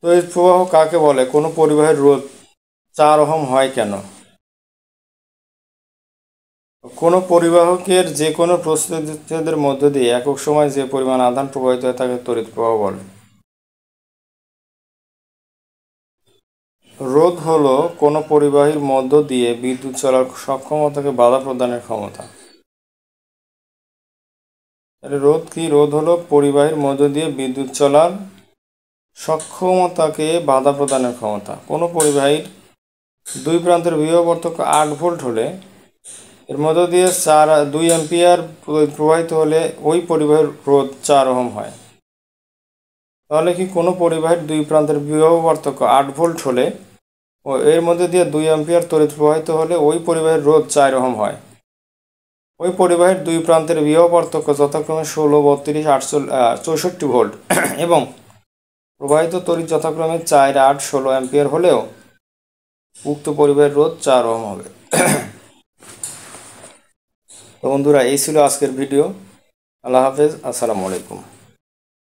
তড়িৎ প্রবাহ কাকে বলে? কোনো পরিবাহীর রোধ 4 ওহম হয় কেন? কোনো পরিবাহকের যে কোনো প্রস্থচ্ছেদের মধ্য দিয়ে একক সময় যে পরিমাণ আধান প্রবাহিত হয় তাকে তড়িৎ প্রবাহ বলে। রোধ হলো কোনো পরিবাহীর মধ্য দিয়ে বিদ্যুৎ চলার সক্ষমতাকে বাধা প্রদানের ক্ষমতা। রোধ কি? রোধ হলো পরিবাহীর মধ্য দিয়ে বিদ্যুৎ চলার সক্ষমতাকে বাধা প্রদানের ক্ষমতা। কোনো পরিবাহীর দুই প্রান্তের বিভব পার্থক্য 8 ভোল্ট হলে এর মধ্য দিয়ে 2 অ্যাম্পিয়ার প্রবাহিত হলে ওই পরিবাহীর রোধ 4 ওহম হয়। তাহলে কি কোনো পরিবাহীর দুই প্রান্তের বিভব পার্থক্য 8 ভোল্ট হলে ও এর মধ্যে দিয়ে 2 অ্যাম্পিয়ার তড়িৎ প্রবাহিত হলে ওই পরিবাহীর রোধ 4 ওহম হয়। ওই পরিবাহীর দুই প্রান্তের বিভব পার্থক্য যথাক্রমে 16, 32, 64 ভোল্ট এবং প্রবাহিত তড়িৎ যথাক্রমে 4, 8, 16 অ্যাম্পিয়ার হলেও উক্ত পরিবাহীর রোধ 4 ওহম হবে। তো বন্ধুরা, এই ছিল আজকের ভিডিও। আল্লাহ হাফেজ, আসসালামু আলাইকুম।